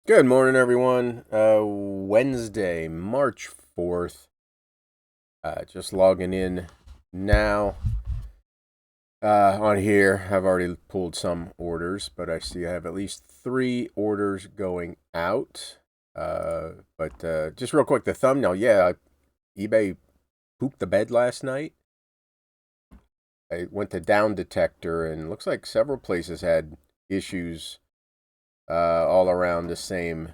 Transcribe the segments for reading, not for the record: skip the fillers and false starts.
Good morning, everyone. Wednesday, March 4th. Just logging in now on here. I've already pulled some orders, but I see I have at least 3 orders going out. But just real quick, the thumbnail. Yeah, eBay pooped the bed last night. I went to Down Detector, and looks like several places had issues all around the same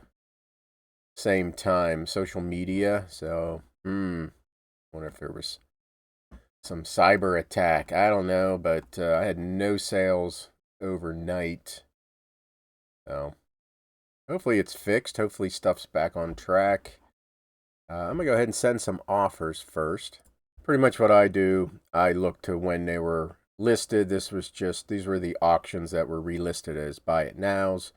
time. Social media. So, wonder if there was some cyber attack. I don't know, but I had no sales overnight. So hopefully it's fixed. Hopefully stuff's back on track. I'm gonna go ahead and send some offers first. Pretty much what I do, I look to when they were listed. These were the auctions that were relisted as buy it nows.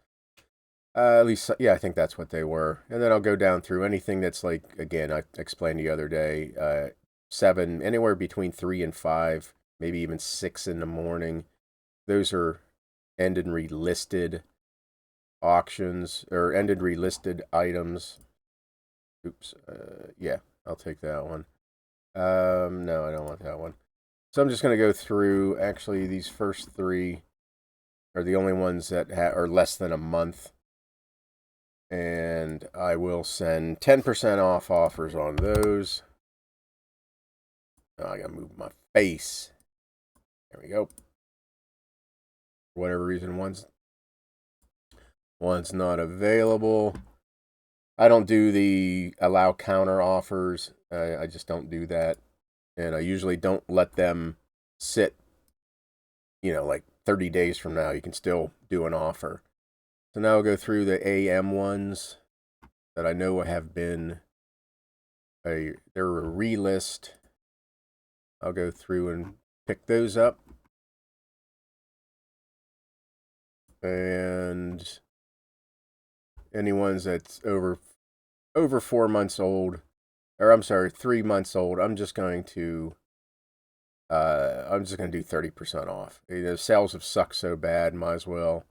At least, yeah, I think that's what they were. And then I'll go down through anything that's like, again, I explained the other day, 7, anywhere between 3 and 5, maybe even 6 in the morning. Those are ended and relisted auctions or ended relisted items. Oops. Yeah, I'll take that one. No, I don't want that one. So I'm just going to go through. Actually, these first 3 are the only ones that are less than a month. And I will send 10% off offers on those. Oh, I gotta move my face. There we go. For whatever reason, one's not available. I don't do the allow counter offers. I just don't do that. And I usually don't let them sit, like 30 days from now. You can still do an offer. So now I'll go through the AM ones that I know have been they're a relist. I'll go through and pick those up. And any ones that's over 4 months old, or I'm sorry, 3 months old, I'm just going to do 30% off. The sales have sucked so bad, might as well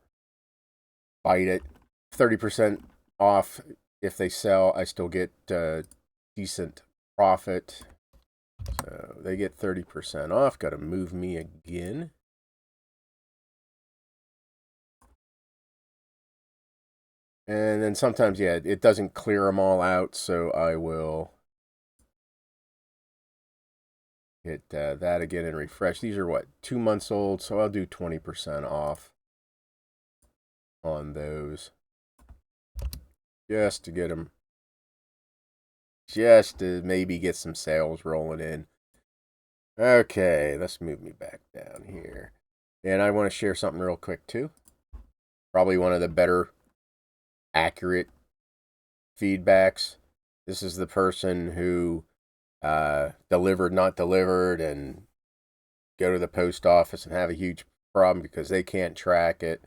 bite it. 30% off. If they sell, I still get decent profit. So they get 30% off. Got to move me again. And then sometimes, yeah, it doesn't clear them all out, so I will hit that again and refresh. These are what, 2 months old, so I'll do 20% off on those. Just to get them, just to maybe get some sales rolling in. Okay, let's move me back down here. And I want to share something real quick too. Probably one of the better accurate feedbacks. This is the person who delivered, not delivered, and go to the post office and have a huge problem because they can't track it.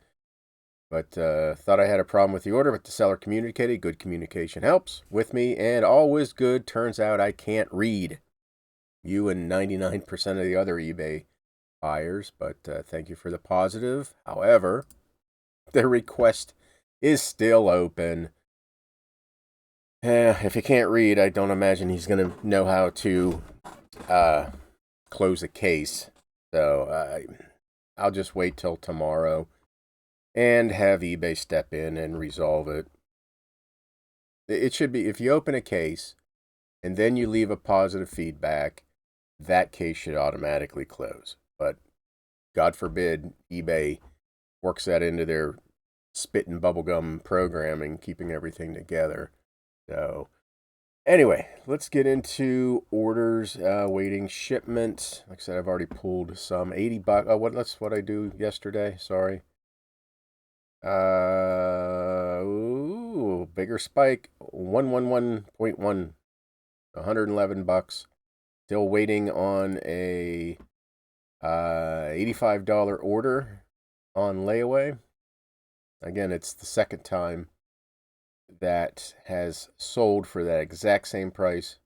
But thought I had a problem with the order, but the seller communicated. Good communication helps with me, and all was good. Turns out I can't read. You and 99% of the other eBay buyers, but thank you for the positive. However, the request is still open. If you can't read, I don't imagine he's going to know how to close a case. So I'll just wait till tomorrow and have eBay step in and resolve it. It should be, if you open a case and then you leave a positive feedback, that case should automatically close. But God forbid eBay works that into their spit and bubblegum programming, keeping everything together. So anyway, let's get into orders, waiting shipment. Like I said, I've already pulled some. $80. Oh, that's what I do yesterday. Sorry. Bigger spike. 111.1. $111. Still waiting on a $85 order on layaway. Again, it's the second time that has sold for that exact same price.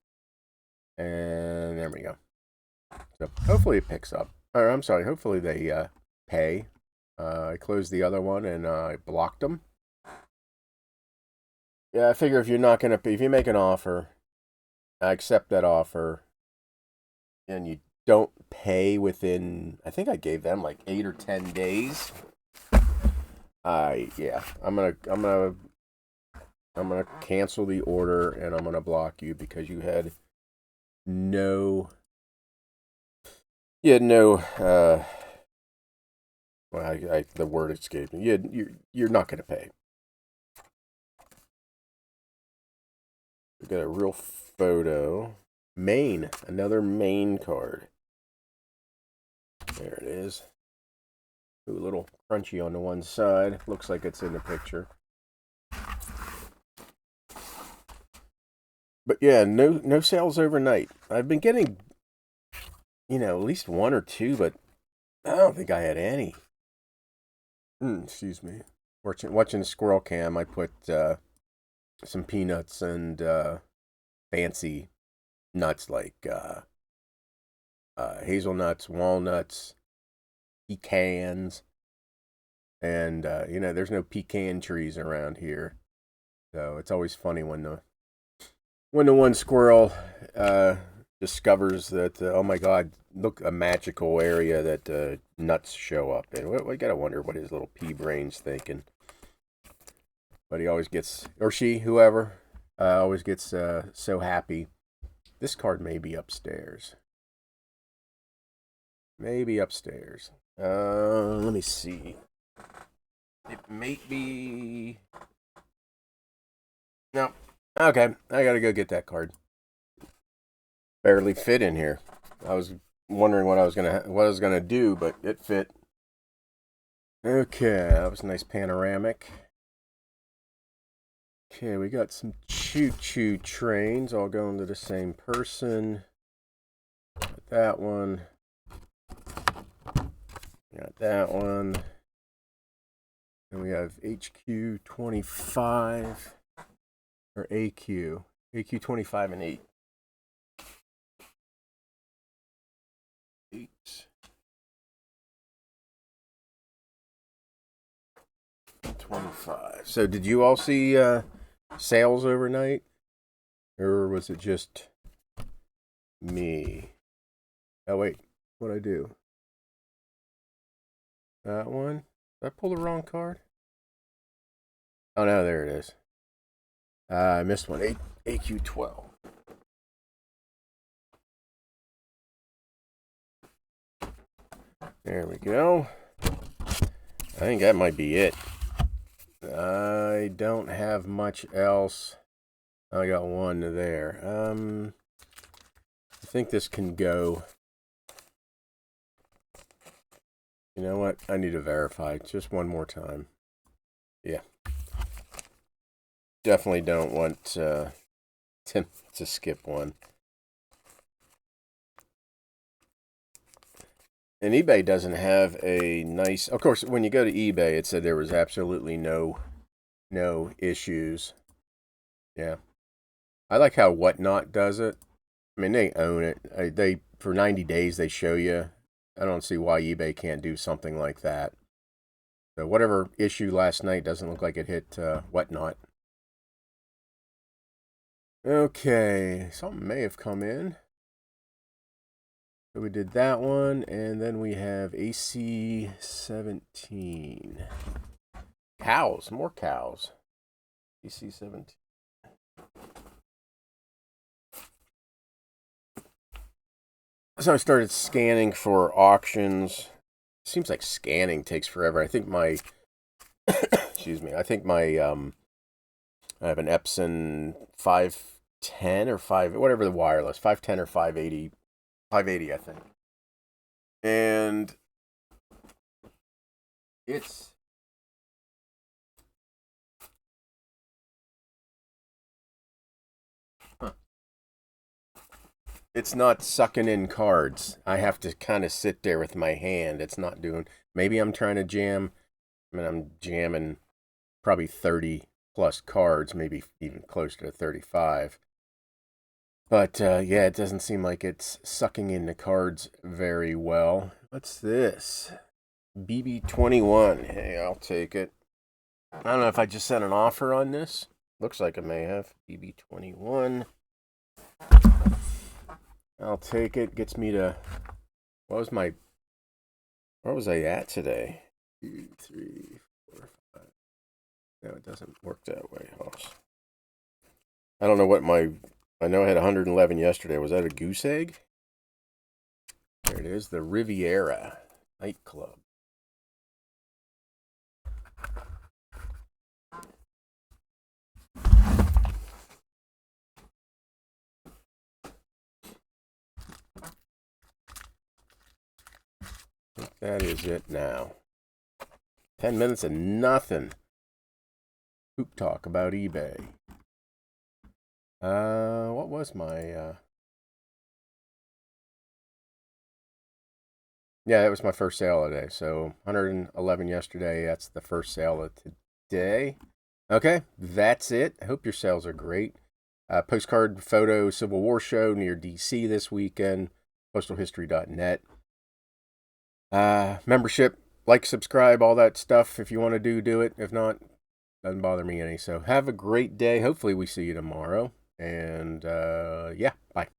And there we go. So hopefully it picks up. Or I'm sorry, hopefully they pay. I closed the other one and I blocked them. Yeah, I figure if you're not gonna pay, if you make an offer, I accept that offer, and you don't pay within, I think I gave them like 8 or 10 days. Yeah, I'm gonna cancel the order and I'm gonna block you because no, you had no, well, the word escaped me. You're not gonna pay. We got a real photo. Maine, another Maine card. There it is. Ooh, a little crunchy on the one side. Looks like it's in the picture. But yeah, no sales overnight. I've been getting, at least one or two, but I don't think I had any. Excuse me. Watching the squirrel cam, I put some peanuts and fancy nuts like hazelnuts, walnuts, pecans, and there's no pecan trees around here, so it's always funny when the one squirrel discovers that oh my god, look, a magical area that nuts show up in. We gotta wonder what his little pea brain's thinking. But he always gets, or she, whoever, always gets so happy. This card may be upstairs. Maybe upstairs. Let me see. It may be. No. Okay, I gotta go get that card. Barely fit in here. I was wondering what I was gonna do, but it fit. Okay, that was a nice panoramic. Okay, we got some choo-choo trains all going to the same person. Got that one. Got that one. And we have HQ25 or AQ25 and 8. 25. So did you all see sales overnight? Or was it just me? Oh wait, what'd I do? That one? Did I pull the wrong card? Oh no, there it is. I missed one. AQ12. There we go. I think that might be it. I don't have much else. I got one there. I think this can go. You know what? I need to verify just one more time. Yeah. Definitely don't want to skip one. And eBay doesn't have a nice. Of course, when you go to eBay, it said there was absolutely no issues. Yeah, I like how Whatnot does it. I mean, they own it. They for 90 days they show you. I don't see why eBay can't do something like that. So whatever issue last night doesn't look like it hit Whatnot. Okay, something may have come in. So we did that one, and then we have AC17. Cows, more cows. AC17. So I started scanning for auctions. Seems like scanning takes forever. I think my, excuse me, I have an Epson 510 or 5, whatever the wireless, 510 or 580, I think. And it's it's not sucking in cards. I have to kind of sit there with my hand. It's not doing. Maybe I'm trying to jam. I mean, I'm jamming probably 30 plus cards, maybe even closer to 35. But yeah, it doesn't seem like it's sucking in the cards very well. What's this? BB21. Hey, I'll take it. I don't know if I just set an offer on this. Looks like I may have. BB21. I'll take it. Gets me to... Where was I at today? 2, 3, 4, 5. No, it doesn't work that way, Hoss. I don't know what I know I had 111 yesterday. Was that a goose egg? There it is. The Riviera nightclub. I think that is it now. 10 minutes of nothing. Hoop talk about eBay. What was my, yeah, that was my first sale of the day. So 111 yesterday. That's the first sale of today. Okay, that's it. I hope your sales are great. Postcard photo Civil War show near DC this weekend. Postalhistory.net. Membership, like, subscribe, all that stuff. If you want to do it. If not, doesn't bother me any. So have a great day. Hopefully we see you tomorrow. And yeah, bye.